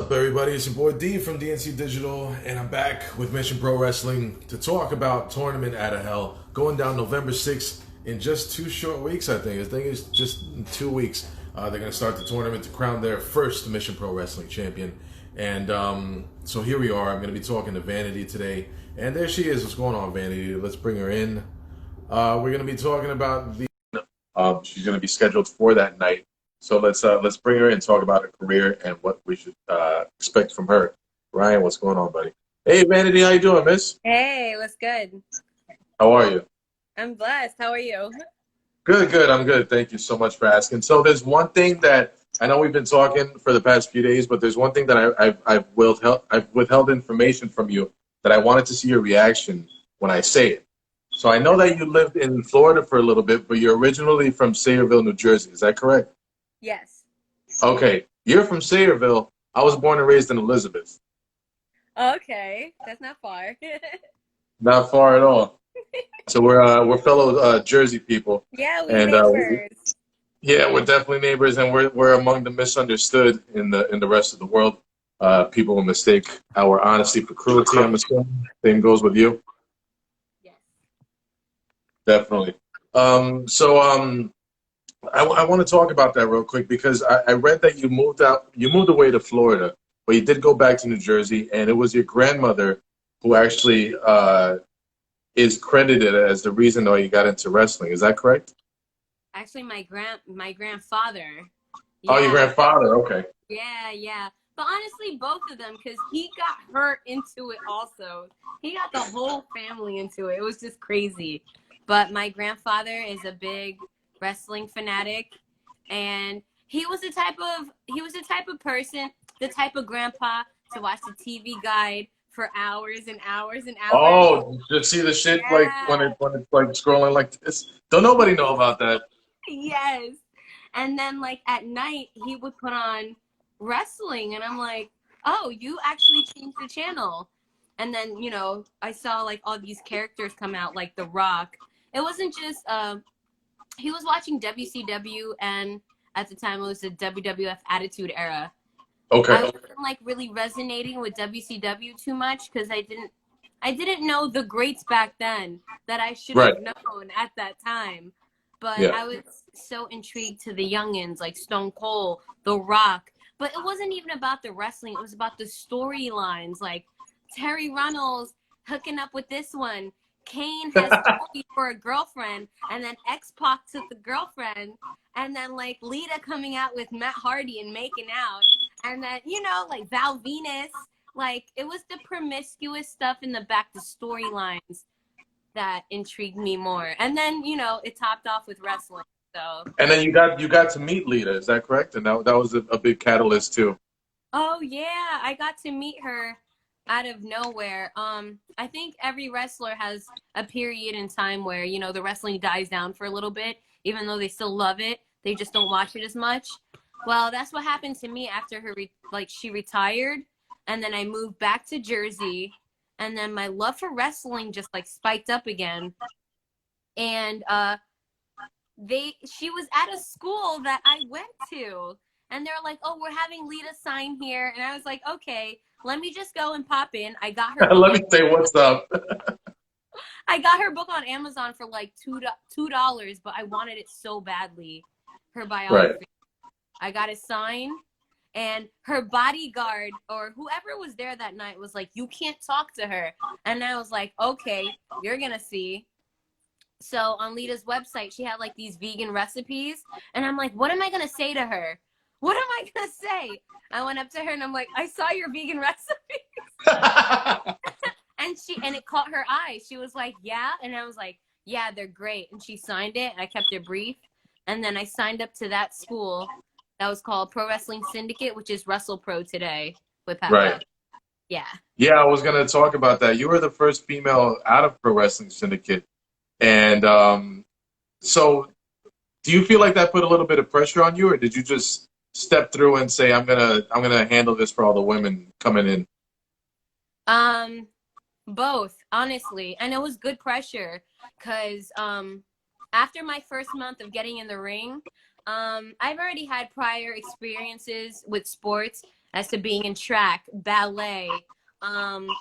What's up, everybody? It's your boy D from DNC Digital, and I'm back with Mission Pro Wrestling to talk about Tournament Out of Hell going down November 6th in just 2 short weeks. I think it's just in 2 weeks. They're going to start the tournament to crown their first Mission Pro Wrestling champion. And so here we are. I'm going to be talking to Vanity today, and there she is. What's going on, Vanity? Let's bring her in. We're going to be talking about the. She's going to be scheduled for that night. So let's bring her in and talk about her career and what we should expect from her. Ryan, what's going on, buddy? Hey, Vanity, how you doing, miss? Hey, what's good? How are you? I'm blessed. How are you? Good, good. I'm good. Thank you so much for asking. So there's one thing that I know we've been talking for the past few days, but there's one thing that I've withheld information from you that I wanted to see your reaction when I say it. So I know that you lived in Florida for a little bit, but you're originally from Sayreville, New Jersey. Is that correct? Yes. Okay, you're from Sayreville. I was born and raised in Elizabeth. Okay, that's not far. Not far at all. So we're fellow Jersey people, Yeah, we and neighbors. yeah, we're definitely neighbors, and we're among the misunderstood in the rest of the world. People will mistake our honesty for cruelty. I'm assuming same goes with you. Yes. Definitely. I want to talk about that real quick because I read that you moved away to Florida, but you did go back to New Jersey, and it was your grandmother who actually is credited as the reason why you got into wrestling. Is that correct? Actually, my grandfather. Oh, your Yeah, grandfather. Okay. yeah. But honestly, both of them, because he got her into it also. He got the whole family into it. It was just crazy. But my grandfather is a big wrestling fanatic, and he was the type of person, the type of grandpa to watch the TV guide for hours and hours and hours. Oh, just see the shit like Yeah. when it's like scrolling like this. Don't nobody know about that. Yes. And then like at night he would put on wrestling and I'm like, "Oh, you actually changed the channel." And then, I saw like all these characters come out like The Rock. It wasn't just he was watching WCW, and at the time it was the WWF Attitude Era. I Okay. wasn't like really resonating with WCW too much because I didn't know the greats back then that I should Right. have known at that time. But Yeah. I was so intrigued to the youngins like Stone Cold, The Rock. But it wasn't even about the wrestling. It was about the storylines. Like Terry Runnels hooking up with this one. Kane has Tony for a girlfriend. And then X-Pac took the girlfriend. And then like Lita coming out with Matt Hardy and making out. And then, like Val Venus. Like, it was the promiscuous stuff in the back, the storylines that intrigued me more. And then, it topped off with wrestling. So, And then you got to meet Lita. Is that correct? And that was a big catalyst too. oh yeah, I got to meet her out of nowhere. I think every wrestler has a period in time where, the wrestling dies down for a little bit, even though they still love it. They just don't watch it as much. Well, that's what happened to me after she retired, and then I moved back to Jersey, and then my love for wrestling just like spiked up again. And she was at a school that I went to, and they're like, "Oh, we're having Lita sign here," and I was like, "Okay, let me just go and pop in." I got her book Let on me say what's up. I got her book on Amazon for like $2, but I wanted it so badly. Her Right. biography. I got it signed, and her bodyguard or whoever was there that night was like, "You can't talk to her." And I was like, "Okay, you're gonna see." So on Lita's website, she had like these vegan recipes, and I'm like, "What am I gonna say to her? What am I gonna say?" I went up to her and I'm like, "I saw your vegan recipe," and it caught her eye. She was like, "Yeah," and I was like, "Yeah, they're great." And she signed it. And I kept it brief, and then I signed up to that school that was called Pro Wrestling Syndicate, which is Wrestle Pro today with Pat Right. Pat. Yeah. Yeah, I was gonna talk about that. You were the first female out of Pro Wrestling Syndicate, and so do you feel like that put a little bit of pressure on you, or did you just step through and say, I'm gonna handle this for all the women coming in"? Um, Both, honestly. And it was good pressure because after my first month of getting in the ring, I've already had prior experiences with sports. as to being in track, ballet.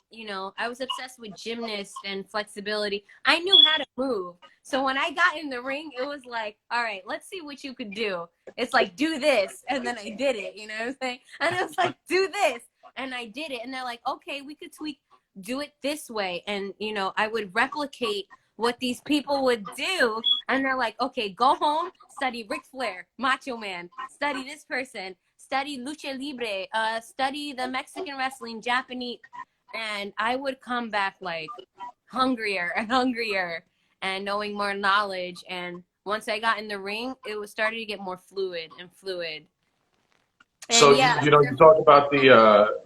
You know, I was obsessed with gymnast and flexibility. I knew how to move. So when I got in the ring, it was like, all right, let's see what you could do. It's like, do this. And then I did it, you know what I'm saying? And it was like, do this. And I did it. And they're like, okay, we could tweak, do it this way. And, you know, I would replicate what these people would do. And they're like, okay, go home, study Ric Flair, Macho Man, study this person, study lucha libre, study the Mexican wrestling, Japanese. And I would come back like hungrier and hungrier and knowing more knowledge. And once I got in the ring, it was starting to get more fluid and fluid. And so, yeah, you know, you talk about the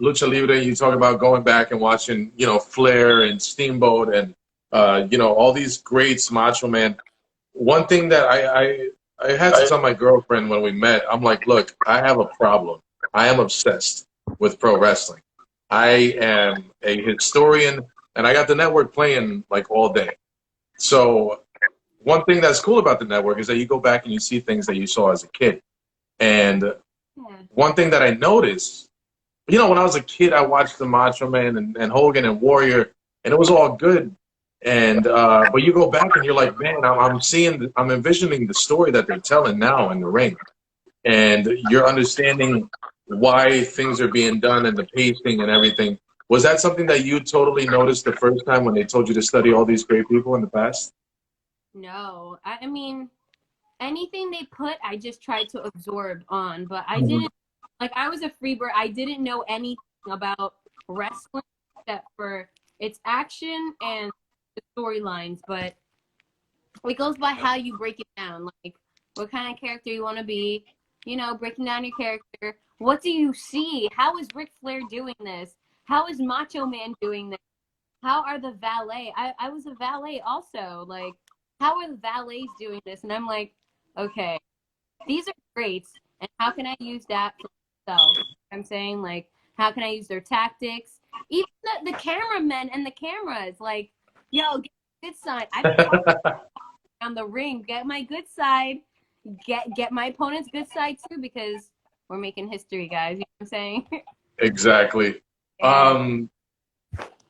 lucha libre, you talk about going back and watching, you know, Flair and Steamboat and, you know, all these greats, Macho Man. One thing that I had to tell my girlfriend when we met, I'm like, look, I have a problem. I am obsessed with pro wrestling. I am a historian, and I got the network playing like all day. So one thing that's cool about the network is that you go back and you see things that you saw as a kid. And one thing that I noticed, you know, when I was a kid, I watched the Macho Man and Hogan and Warrior, and it was all good. And but you go back and you're like, man, I'm envisioning the story that they're telling now in the ring, and you're understanding why things are being done and the pacing and everything. Was that something that you totally noticed the first time when they told you to study all these great people in the past? no, I mean, anything they put, I just tried to absorb on, but I didn't, like, I was a freebird. I didn't know anything about wrestling except for its action and the storylines, but it goes by how you break it down, like what kind of character you want to be, you know, breaking down your character. What do you see? How is Ric Flair doing this? How is Macho Man doing this? How are the valet? I was a valet also. Like, how are the valets doing this? And I'm like, okay, these are great. And how can I use that for myself? You know what I'm saying, like, how can I use their tactics? Even the cameramen and the cameras, like, yo, get my good side. I've been talking on the ring. Get my good side. Get my opponent's good side too, because we're making history, guys. You know what I'm saying? Exactly. Yeah.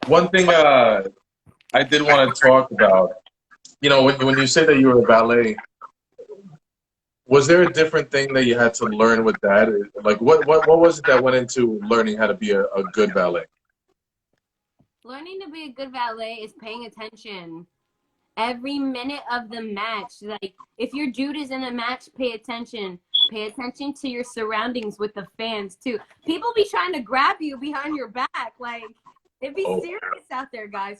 One thing I did want to talk about, you know, when you say that you were a ballet, was there a different thing that you had to learn with that? Like, what was it that went into learning how to be a good ballet? Learning to be a good valet is paying attention every minute of the match. Like, if your dude is in a match, pay attention. Pay attention to your surroundings with the fans too. People be trying to grab you behind your back. Like, it be serious out there, guys.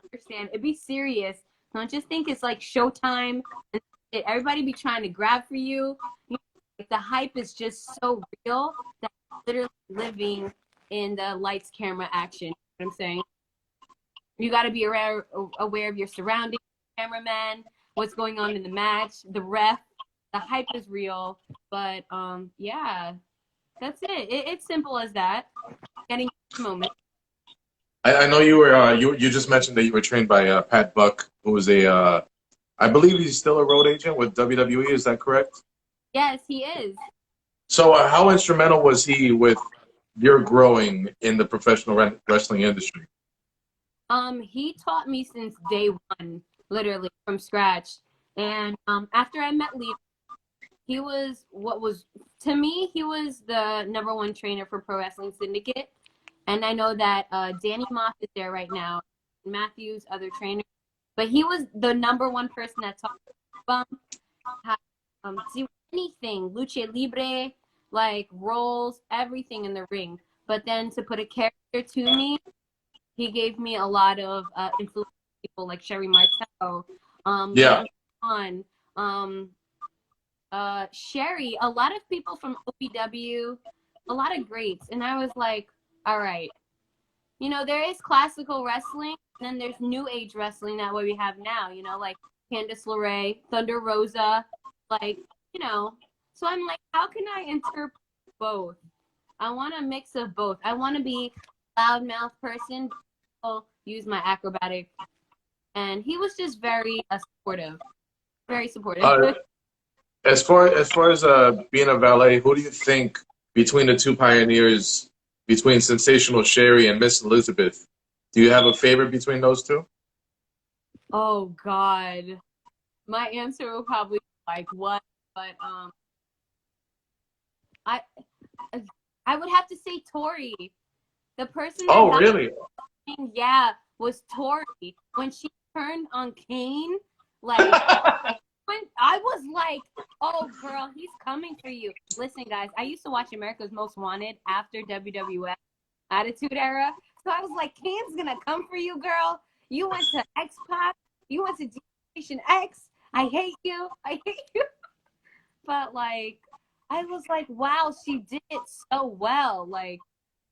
Understand? It be serious. Don't just think it's like showtime. Everybody be trying to grab for you. The hype is just so real that literally living in the lights, camera, action. You know what I'm saying? You got to be aware of your surroundings, cameraman, what's going on in the match, the ref. The hype is real, but yeah, that's it. It's simple as that. Getting the moment. I know you were you just mentioned that you were trained by Pat Buck, who was a I believe he's still a road agent with WWE. Is that correct? Yes, he is. So how instrumental was he with your growing in the professional wrestling industry? He taught me since day one, literally from scratch. And after I met Lita, he was to me, he was the #1 trainer for Pro Wrestling Syndicate. And I know that Danny Moss is there right now, Matthews, other trainer. But he was the #1 person that taught me do anything, lucha libre, like roles, everything in the ring. But then to put a character to me, he gave me a lot of influential people like Sherry Martel, Yeah. Sherry, a lot of people from OPW, a lot of greats. And I was like, all right, you know, there is classical wrestling, and then there's new age wrestling that what we have now, you know, like Candice LeRae, Thunder Rosa, like, you know. So I'm like, how can I interpret both? I want a mix of both. I want to be a loudmouth person, but also use my acrobatic. And he was just very supportive. Very supportive. As far as being a valet, who do you think between the two pioneers, between Sensational Sherry and Miss Elizabeth. Do you have a favorite between those two? Oh God, my answer will probably be like what, but I I would have to say Tori. The person that Oh, got really? me, yeah, was Tori. When she turned on Kane, like when I was like, oh girl, he's coming for you. Listen, guys, I used to watch America's Most Wanted after WWF Attitude Era. So I was like, Kane's gonna come for you, girl. You went to X Pac, you went to Generation X. I hate you. I hate you. But like I was like, wow, she did it so well. Like,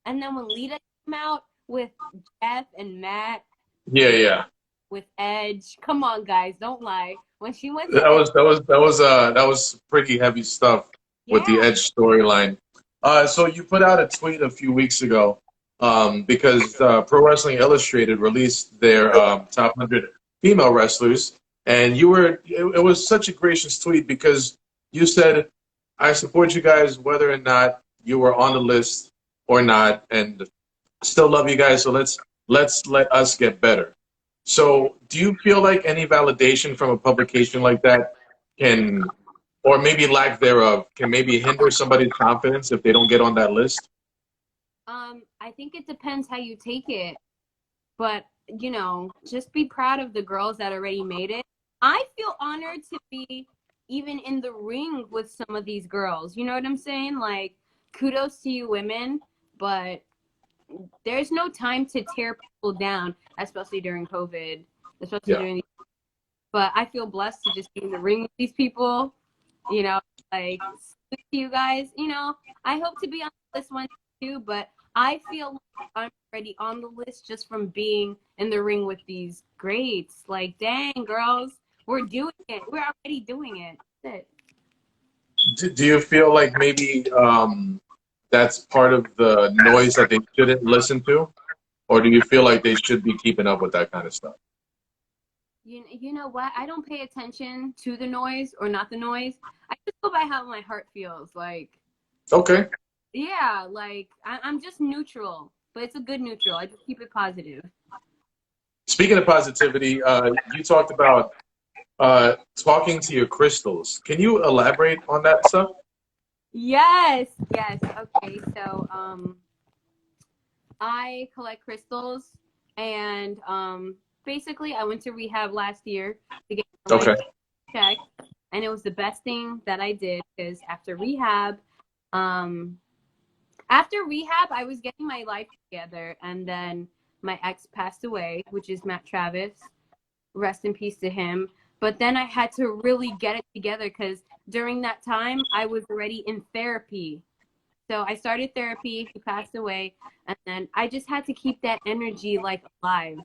and then when Lita came out with Jeff and Matt Yeah, and yeah. with Edge, come on, guys, don't lie. When she went to That was pretty heavy stuff with the yeah, Edge storyline. So you put out a tweet a few weeks ago, because Pro Wrestling Illustrated released their top 100 female wrestlers, and it was such a gracious tweet because you said, "I support you guys whether or not you were on the list or not, and still love you guys. So let's let us get better." So, do you feel like any validation from a publication like that can, or maybe lack thereof, can maybe hinder somebody's confidence if they don't get on that list? I think it depends how you take it. But, you know, just be proud of the girls that already made it. I feel honored to be even in the ring with some of these girls. You know what I'm saying? Like, kudos to you women, but there's no time to tear people down, especially during COVID, especially Yeah. during these. But I feel blessed to just be in the ring with these people, you know, like, salute to you guys. You know, I hope to be on this one too, but I feel like I'm already on the list just from being in the ring with these greats. Like, dang, girls, we're doing it. We're already doing it. That's it. Do you feel like maybe that's part of the noise that they shouldn't listen to? Or do you feel like they should be keeping up with that kind of stuff? You know what? I don't pay attention to the noise or not the noise. I just go by how my heart feels. Like, Okay. yeah, like I'm just neutral, but it's a good neutral. I just keep it positive. Speaking of positivity, you talked about talking to your crystals. Can you elaborate on that stuff? Yes, yes. Okay, so I collect crystals, and basically I went to rehab last year to get my Okay. check, and it was the best thing that I did because um, after rehab, I was getting my life together, and then my ex passed away, which is Matt Travis. Rest in peace to him. But then I had to really get it together because during that time I was already in therapy. So I started therapy, he passed away, and then I just had to keep that energy like alive.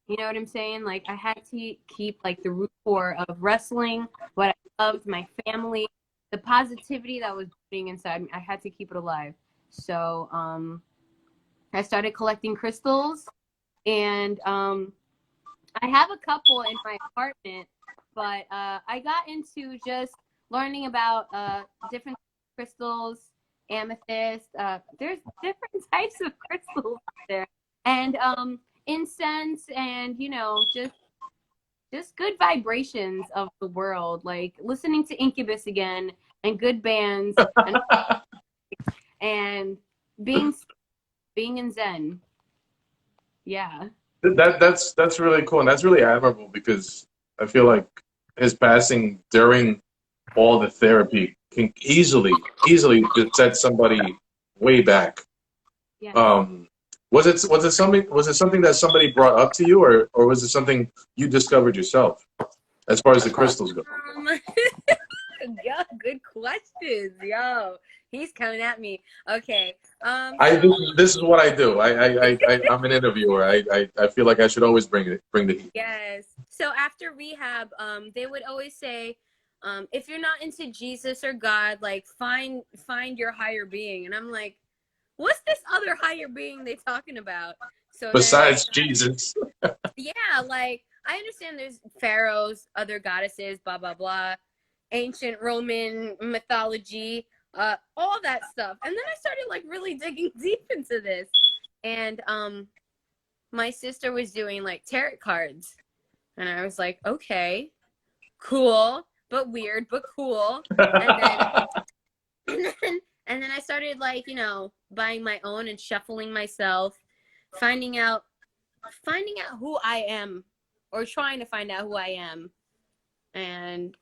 You know what I'm saying? Like I had to keep like the root core of wrestling, what I loved, my family, the positivity that was being inside me. I had to keep it alive. So I started collecting crystals, and I have a couple in my apartment, but I got into just learning about different crystals, amethyst. There's different types of crystals out there, and incense, and you know, just good vibrations of the world, like listening to Incubus again, and good bands, and being being in Zen. Yeah. That's really cool, and that's really admirable because I feel like his passing during all the therapy can easily just set somebody way back. Yes. Um, was it something that somebody brought up to you, or was it something you discovered yourself as far as the crystals go? Yo, good questions. Yo, he's coming at me. Okay. I So this is what I do. I'm an interviewer. I feel like I should always bring the heat. yes. So after rehab, they would always say, if you're not into Jesus or God, like find your higher being. And I'm like, what's this other higher being they talking about? So then Besides Jesus. yeah, like I understand there's pharaohs, other goddesses, blah blah blah, ancient Roman mythology. all that stuff. And then I started like really digging deep into this. And my sister was doing like tarot cards. And I was like, okay, cool, but weird, but cool. And then I started like, you know, buying my own and shuffling myself, finding out who I am, or trying to find out who I am. And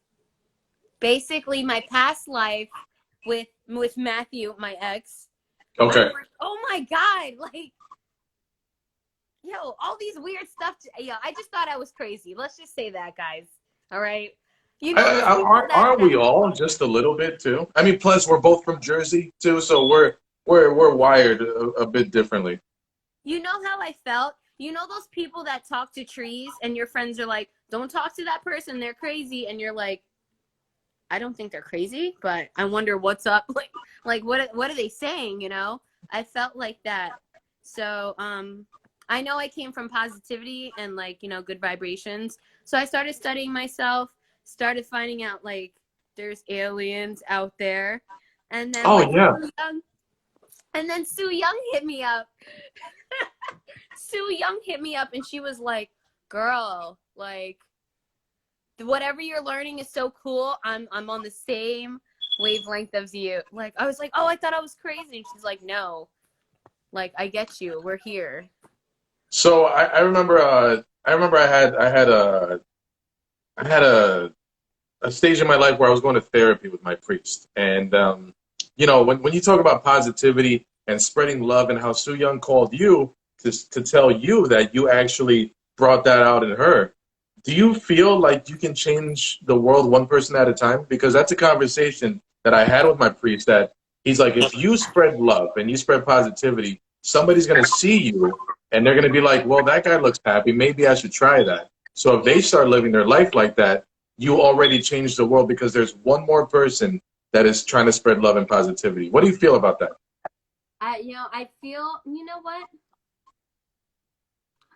basically my past life with Matthew, my ex. Okay. I'm like, oh my God, like, yo, all these weird stuff. Yo, I just thought I was crazy. Let's just say that, guys. All right. You know, aren't we all just a little bit too? I mean, plus we're both from Jersey too, so we're wired a bit differently. You know how I felt? You know those people that talk to trees and your friends are like, don't talk to that person, they're crazy, and you're like, I don't think they're crazy, but I wonder what's up. Like what are they saying, you know? I felt like that. So, I know I came from positivity and like, you know, good vibrations. So I started studying myself, started finding out like there's aliens out there. And then Sue Young hit me up. Sue Young hit me up and she was like, girl, like whatever you're learning is so cool. I'm on the same wavelength as you. Like I was like, oh, I thought I was crazy. And she's like, no, like I get you. We're here. So I remember I had a stage in my life where I was going to therapy with my priest, and you know, when you talk about positivity and spreading love, and how Sue Young called you to tell you that you actually brought that out in her, do you feel like you can change the world one person at a time? Because that's a conversation that I had with my priest, that he's like, if you spread love and you spread positivity, somebody's going to see you and they're going to be like, well, that guy looks happy, maybe I should try that. So if they start living their life like that, you already changed the world, because there's one more person that is trying to spread love and positivity. What do you feel about that? I feel, you know what?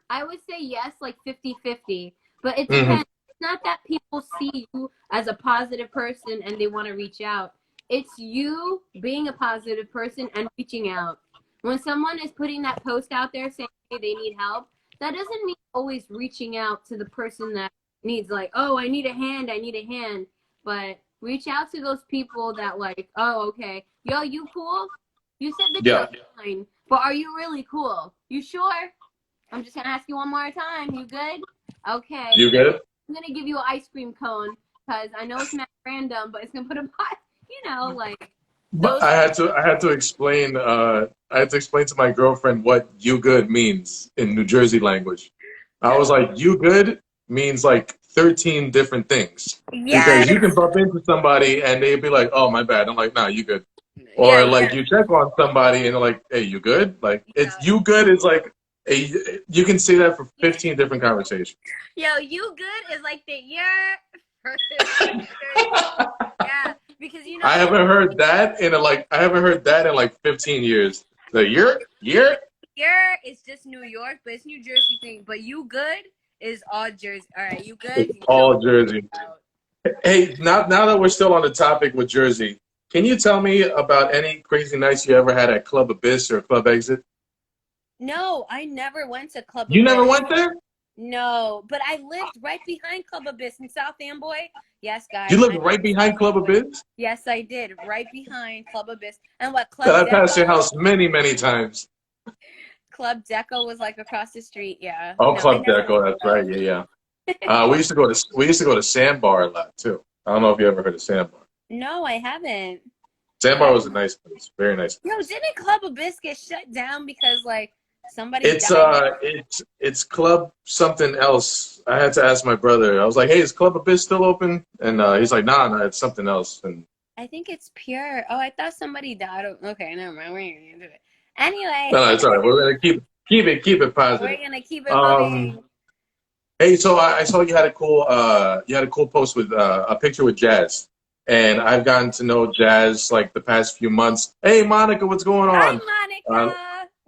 I would say yes, like 50-50, but it depends. It's not that people see you as a positive person and they want to reach out. It's you being a positive person and reaching out. When someone is putting that post out there saying, hey, they need help, that doesn't mean always reaching out to the person that needs, like, oh, I need a hand. But reach out to those people that like, oh, okay. Yo, you cool? You said that you're fine, but are you really cool? You sure? I'm just going to ask you one more time. You good? Okay. You good? I'm going to give you an ice cream cone because I know it's not random, but it's going to put a pot, you know, like. But I had to explain to my girlfriend what "you good" means in New Jersey language. I was like, "You good" means like 13 different things. Yes. Because you can bump into somebody and they'd be like, "Oh, my bad." I'm like, "Nah, you good." Or like you check on somebody and they're like, "Hey, you good?" Like it's "you good" is like you can say that for 15 different conversations. Yo, "you good" is like the yeah. Because you know, I haven't heard that in like 15 years. The year is just New York, but it's New Jersey thing. But "you good" is all Jersey. All right, you good? It's all Jersey. Hey, now that we're still on the topic with Jersey, can you tell me about any crazy nights you ever had at Club Abyss or Club Exit? No, I never went to Club Abyss. You never went there? No, but I lived right behind Club Abyss in South Amboy. Yes, guys. You lived right behind Club Abyss? Yes, I did. Right behind Club Abyss. And what Club Deco? I passed your house many, many times. Club Deco was like across the street. Yeah. Oh, no, Club Deco. That's right. Yeah. We used to go to Sandbar a lot too. I don't know if you ever heard of Sandbar. No, I haven't. Sandbar was a nice place. Very nice place. No, didn't Club Abyss get shut down because like somebody died? It's Club something else. I had to ask my brother. I was like, "Hey, is Club Abyss still open?" And he's like, "Nah, it's something else." And I think it's Pure. Oh, I thought somebody died. Okay, never mind. We ain't gonna do it. Anyway. No, it's all right. We're gonna keep it positive. We're gonna keep it moving. Hey, so I saw you had a cool post with a picture with Jazz, and I've gotten to know Jazz like the past few months. Hey, Monica, what's going on? Hi, Monica.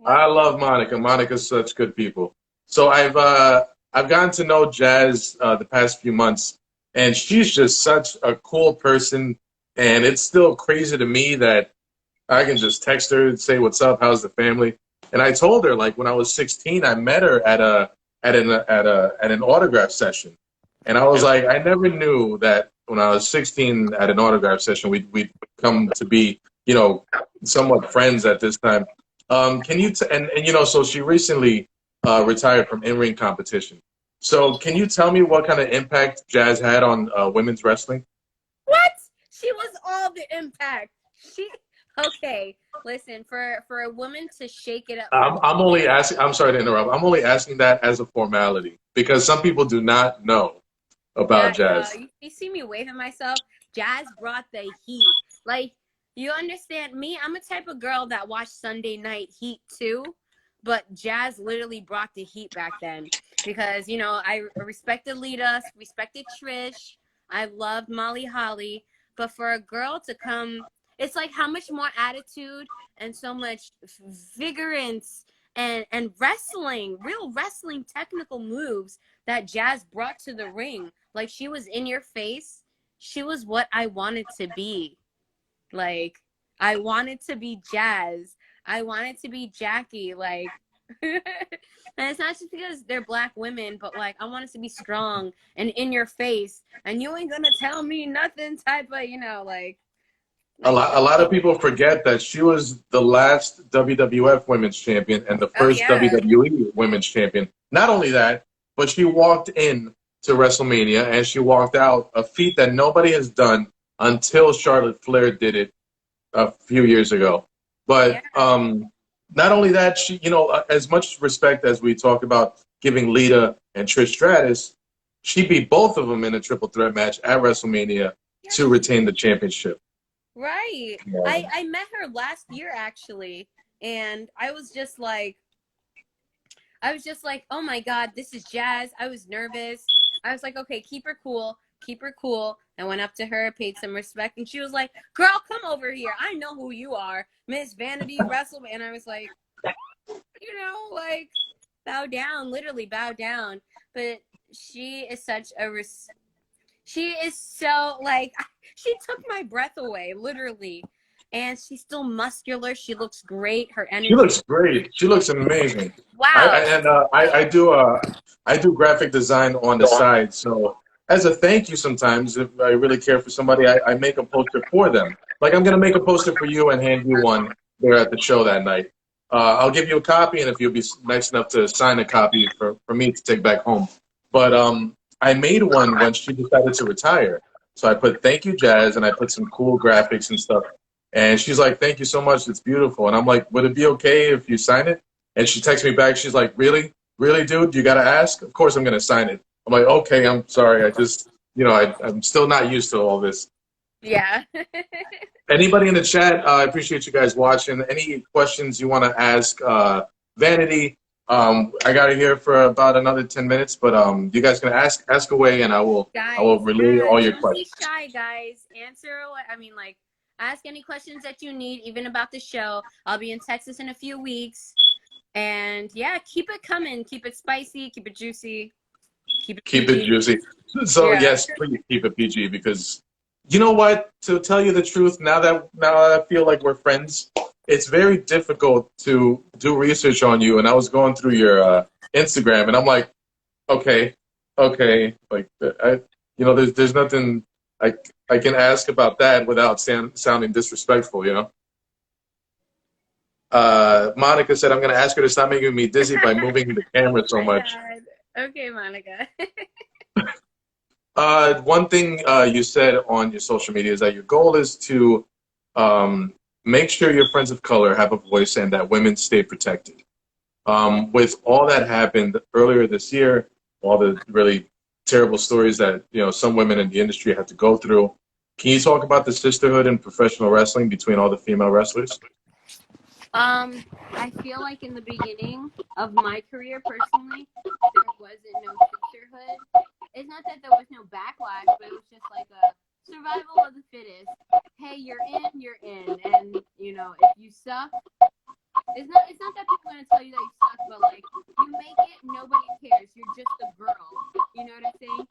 I love Monica. Monica's such good people. So I've gotten to know Jazz the past few months, and she's just such a cool person. And it's still crazy to me that I can just text her and say, "What's up? How's the family?" And I told her, like, when I was 16, I met her at an autograph session, and I was like, I never knew that when I was 16 at an autograph session, we'd come to be, you know, somewhat friends at this time. Can you and you know, so she recently retired from in-ring competition. So can you tell me what kind of impact Jazz had on women's wrestling? What? She was all the impact. She okay. Listen, for a woman to shake it up from I'm only asking. I'm sorry to interrupt. I'm only asking that as a formality because some people do not know yeah, about no, Jazz. you see me waving myself. Jazz brought the heat. Like, you understand me? I'm a type of girl that watched Sunday Night Heat too, but Jazz literally brought the heat back then because, you know, I respected Lita, respected Trish. I loved Molly Holly, but for a girl to come, it's like how much more attitude and so much vigorance and wrestling, real wrestling technical moves that Jazz brought to the ring. Like, she was in your face. She was what I wanted to be. Like, I wanted to be Jazz. I wanted to be Jackie. Like, and it's not just because they're black women, but like, I wanted to be strong and in your face. And you ain't gonna tell me nothing type of, you know, like A lot of people forget that she was the last WWF Women's Champion and the oh first yeah. WWE Women's Champion. Not only that, but she walked in to WrestleMania and she walked out, a feat that nobody has done until Charlotte Flair did it a few years ago. Yeah. But not only that, she, you know, as much respect as we talk about giving Lita and Trish Stratus, she beat both of them in a triple threat match at WrestleMania to Yes. retain the championship. Right. Yeah. I met her last year actually, and I was just like, oh my God, this is Jazz. I was nervous. I was like, okay, keep her cool, keep her cool. I went up to her, paid some respect, and she was like, girl, come over here. I know who you are, Miss Vanity Wrestle. And I was like, you know, like, bow down, literally bow down. But she is such a she is so like she took my breath away, literally. And she's still muscular. She looks great. Her She energy. looks great. She looks amazing. Wow. I do graphic design on the side. So as a thank you, sometimes if I really care for somebody, I make a poster for them. Like I'm gonna make a poster for you and hand you one there at the show that night. I'll give you a copy, and if you'll be nice enough to sign a copy for me to take back home. But I made one when she decided to retire. So I put thank you, Jazz, and I put some cool graphics and stuff. And she's like, thank you so much. It's beautiful. And I'm like, would it be okay if you sign it? And she texts me back. She's like, really? Really, dude? You got to ask? Of course I'm going to sign it. I'm like, okay, I'm sorry. I just, you know, I'm still not used to all this. Yeah. Anybody in the chat, I appreciate you guys watching. Any questions you want to ask Vanity? I got it here for about another 10 minutes, but you guys can ask away, and I will Guys, relay yeah, all your don't be questions. shy, guys. Answer what I mean, like, ask any questions that you need, even about the show. I'll be in Texas in a few weeks. And yeah, keep it coming. Keep it spicy, keep it juicy, keep it Keep it PG. juicy. So Yeah. yes, please keep it PG because you know what? To tell you the truth, now I feel like we're friends, it's very difficult to do research on you. And I was going through your Instagram, and I'm like, okay, okay, like you know, there's nothing I can ask about that without sounding disrespectful, you know. Monica said I'm going to ask her to stop making me dizzy by moving the camera so My much. God. Okay, Monica. One thing you said on your social media is that your goal is to make sure your friends of color have a voice and that women stay protected. With all that happened earlier this year, all the really terrible stories that some women in the industry had to go through, can you talk about the sisterhood in professional wrestling between all the female wrestlers? I feel like in the beginning of my career, personally, there wasn't no sisterhood. It's not that there was no backlash, but it was just like a survival of the fittest. Hey, you're in, and if you suck, it's not that people are gonna tell you that you suck, but like you make it, nobody cares. You're just a girl. You know what I'm saying?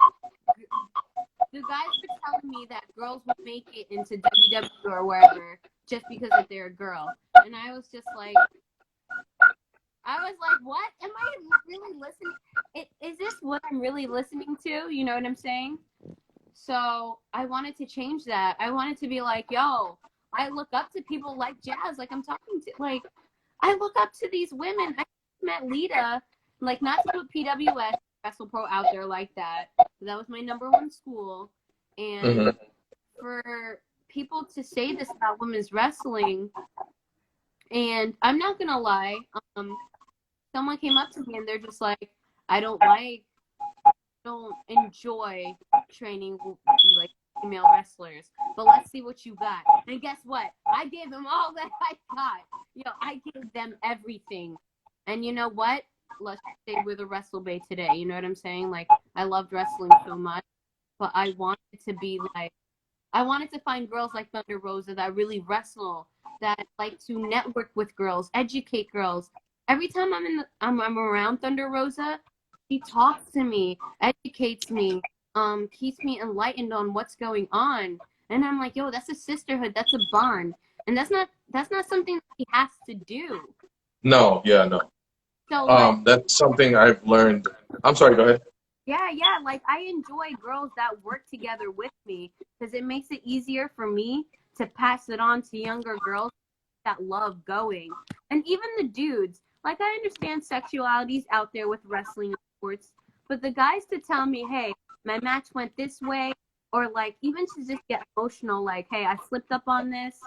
The guys were telling me that girls would make it into WWE or wherever just because that they're a girl. And I was just like, what? Am I really listening? Is this what I'm really listening to? You know what I'm saying? So I wanted to change that. I wanted to be like, yo, I look up to people like Jazz, like I'm talking to, like, I look up to these women. I met Lita, like, not to put PWS, Wrestle Pro, out there like that. That was my #1 school. And for people to say this about women's wrestling, and I'm not going to lie, someone came up to me and they're just like, I don't enjoy training like female wrestlers, but let's see what you got. And guess what? I gave them all that I got. I gave them everything. And you know what? Let's say we're the Wrestle Bay today. You know what I'm saying? Like, I loved wrestling so much, but I wanted to find girls like Thunder Rosa that really wrestle, that like to network with girls, educate girls. Every time I'm around Thunder Rosa, she talks to me, educates me, keeps me enlightened on what's going on. And I'm like, yo, that's a sisterhood, that's a bond. And that's not something that he has to do. No, yeah, no. So that's something I've learned. I'm sorry, go ahead. Yeah, like I enjoy girls that work together with me because it makes it easier for me to pass it on to younger girls that love going. And even the dudes, like, I understand sexuality's out there with wrestling and sports, but the guys to tell me, hey, my match went this way, or like even to just get emotional, like, hey, I slipped up on this,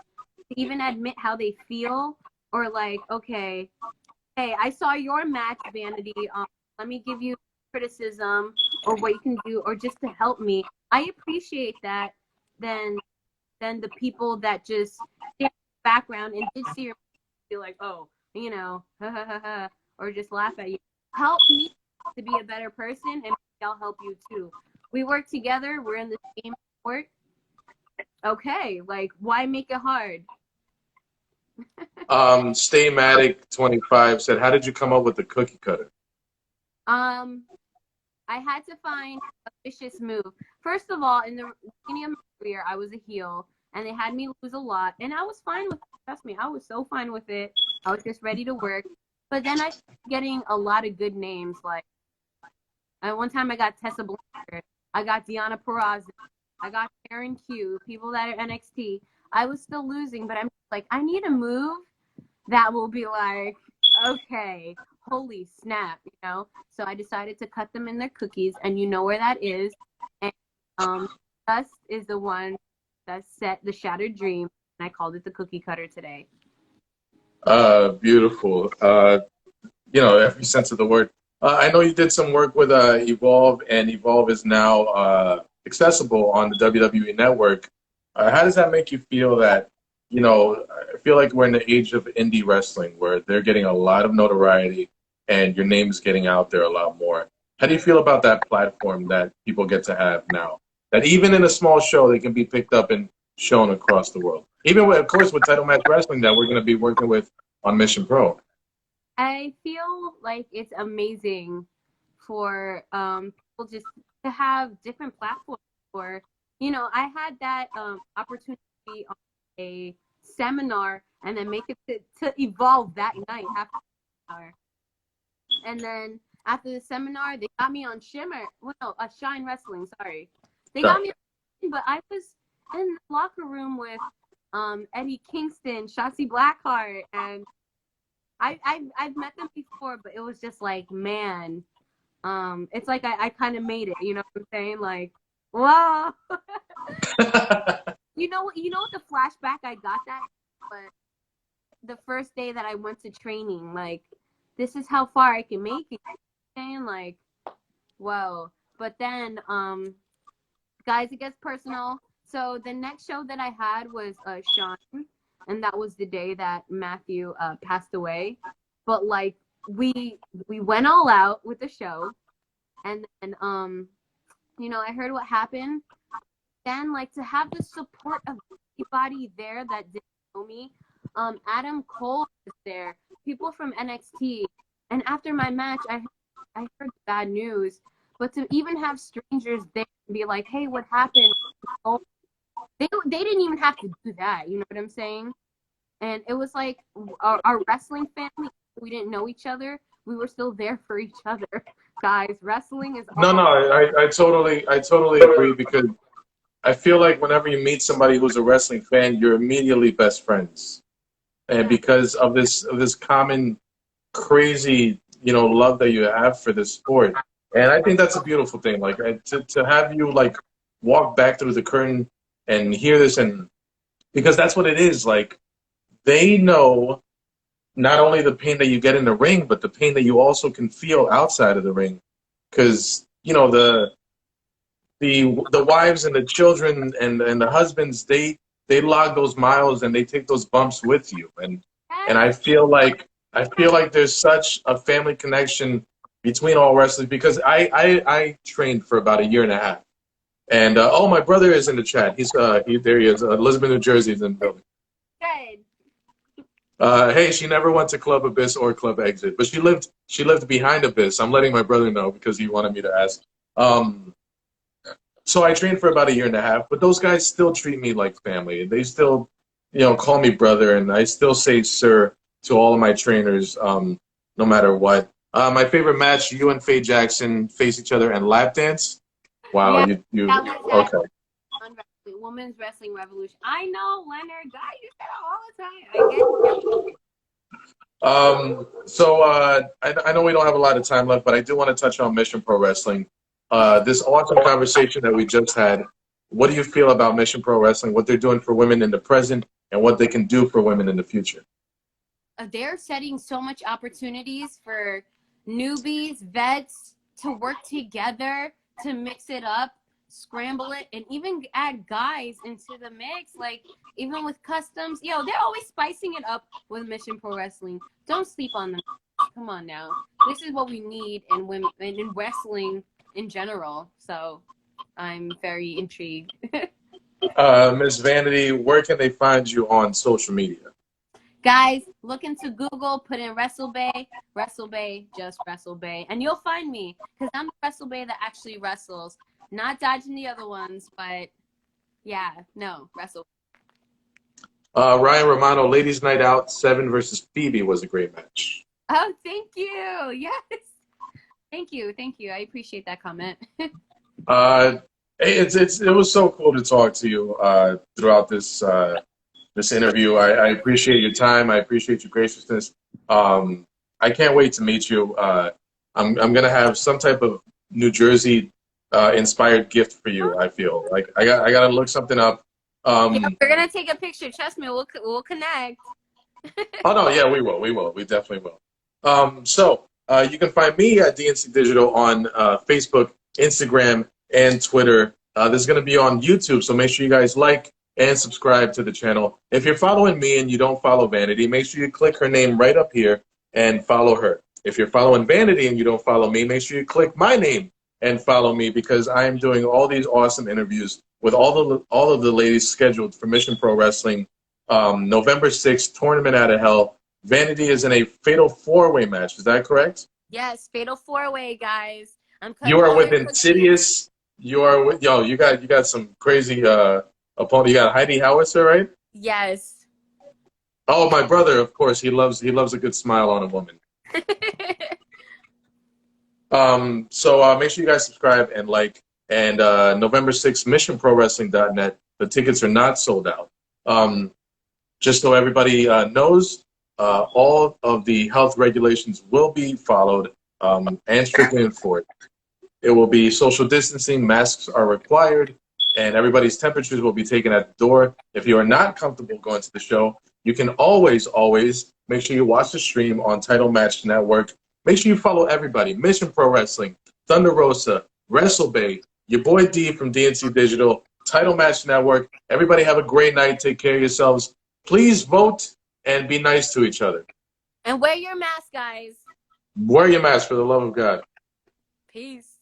to even admit how they feel, or like, okay, hey, I saw your match, Vanity, let me give you criticism or what you can do, or just to help me. I appreciate that than the people that just stand in the background and did see your be like, oh, ha ha ha ha, or just laugh at you. Help me to be a better person, and maybe I'll help you too. We work together. We're in the same sport. Okay, like, why make it hard? Staymatic25 said, how did you come up with the cookie cutter? I had to find a vicious move. First of all, in the beginning of my career, I was a heel, and they had me lose a lot, and I was fine with it. Trust me, I was so fine with it. I was just ready to work. But then I started getting a lot of good names. Like, one time I got Tessa Blanchard, I got Deonna Purrazzo, I got Karen Q, people that are NXT. I was still losing, but I'm like, I need a move that will be like, okay, holy snap, So I decided to cut them in their cookies, and you know where that is. And Dust is the one that set the shattered dream, and I called it the cookie cutter today. Beautiful. Every sense of the word. I know you did some work with Evolve, and Evolve is now accessible on the WWE Network. How does that make you feel that, I feel like we're in the age of indie wrestling where they're getting a lot of notoriety and your name is getting out there a lot more. How do you feel about that platform that people get to have now? That even in a small show, they can be picked up and shown across the world. Even, of course, with Title Match Wrestling that we're going to be working with on Mission Pro. I feel like it's amazing for people just to have different platforms. Or, I had that opportunity on a seminar and then make it to Evolve that night after the seminar. And then after the seminar, they got me on Shine Wrestling, sorry. They got me on, but I was in the locker room with Eddie Kingston, Shotzi Blackheart, and I've met them before, but it was just like, man, it's like I kind of made it, you know what I'm saying? Like, whoa. You know what the flashback I got that? But the first day that I went to training, like, this is how far I can make it. Saying like, whoa. But then, guys, it gets personal. So the next show that I had was Sean, and that was the day that Matthew passed away. But like, we went all out with the show, and then I heard what happened. Then, like, to have the support of everybody there that didn't know me, Adam Cole was there, people from NXT, and after my match, I heard bad news, but to even have strangers there and be like, hey, what happened? They didn't even have to do that. You know what I'm saying? And it was like our wrestling family. We didn't know each other. We were still there for each other, guys. Wrestling is No, all. no, I totally agree because I feel like whenever you meet somebody who's a wrestling fan, you're immediately best friends, and Yeah. because of this common crazy love that you have for this sport, and I think that's a beautiful thing. Like to have you like walk back through the curtain and hear this, and because that's what it is. Like they know not only the pain that you get in the ring, but the pain that you also can feel outside of the ring, because the wives and the children and the husbands they log those miles and they take those bumps with you, and I feel like there's such a family connection between all wrestlers because I trained for about a year and a half, and oh, my brother is in the chat. There he is. Elizabeth, New Jersey is in the building. Good. Hey, she never went to Club Abyss or Club Exit, but she lived behind Abyss. I'm letting my brother know because he wanted me to ask. So I trained for about a year and a half, but those guys still treat me like family. They still, call me brother, and I still say sir to all of my trainers, no matter what. My favorite match: you and Faye Jackson face each other and lap dance. Wow, Yeah, you that was okay? Women's Wrestling Revolution. I know, Leonard. God, you say that all the time. I get it. So I know we don't have a lot of time left, but I do want to touch on Mission Pro Wrestling. This awesome conversation that we just had. What do you feel about Mission Pro Wrestling? What they're doing for women in the present, and what they can do for women in the future? They're setting so much opportunities for newbies, vets to work together, to mix it up, scramble it, and even add guys into the mix. Like, even with customs, they're always spicing it up with Mission Pro Wrestling. Don't sleep on them. Come on now. This is what we need in women and in wrestling in general. So I'm very intrigued. Miss Vanity, where can they find you on social media? Guys, look into Google, put in WrestleBay, just WrestleBay, and you'll find me because I'm the WrestleBay that actually wrestles, not dodging the other ones, but yeah, no, wrestle. Ryan Romano, Ladies Night Out 7 versus Phoebe was a great match. Oh, thank you. Yes. Thank you. I appreciate that comment. It was so cool to talk to you throughout this interview. I appreciate your time. I appreciate your graciousness. I can't wait to meet you. I'm gonna have some type of New Jersey inspired gift for you. I feel like I gotta look something up. We're gonna take a picture. Trust me, we'll connect. Oh no, yeah, we will. We definitely will. So you can find me at DNC Digital on Facebook, Instagram, and Twitter. This is gonna be on YouTube, so make sure you guys like and subscribe to the channel. If you're following me and you don't follow Vanity, make sure you click her name right up here and follow her. If you're following Vanity and you don't follow me, make sure you click my name and follow me because I am doing all these awesome interviews with all of the ladies scheduled for Mission Pro Wrestling. November 6th, Tournament Out of Hell. Vanity is in a fatal 4-way match. Is that correct? Yes, fatal 4-way, guys. You are with Insidious. You are with You got some crazy opponent. You got Heidi Howitzer, right? Yes. Oh, my brother, of course. He loves a good smile on a woman. So make sure you guys subscribe and like. And November 6th, missionprowrestling.net. The tickets are not sold out. Just so everybody knows, all of the health regulations will be followed and strictly enforced. It will be social distancing, masks are required, and everybody's temperatures will be taken at the door. If you are not comfortable going to the show, you can always make sure you watch the stream on Title Match Network. Make sure you follow everybody. Mission Pro Wrestling, Thunder Rosa, WrestleBay, your boy D from DNC Digital, Title Match Network. Everybody have a great night. Take care of yourselves. Please vote and be nice to each other. And wear your mask, guys. Wear your mask for the love of God. Peace.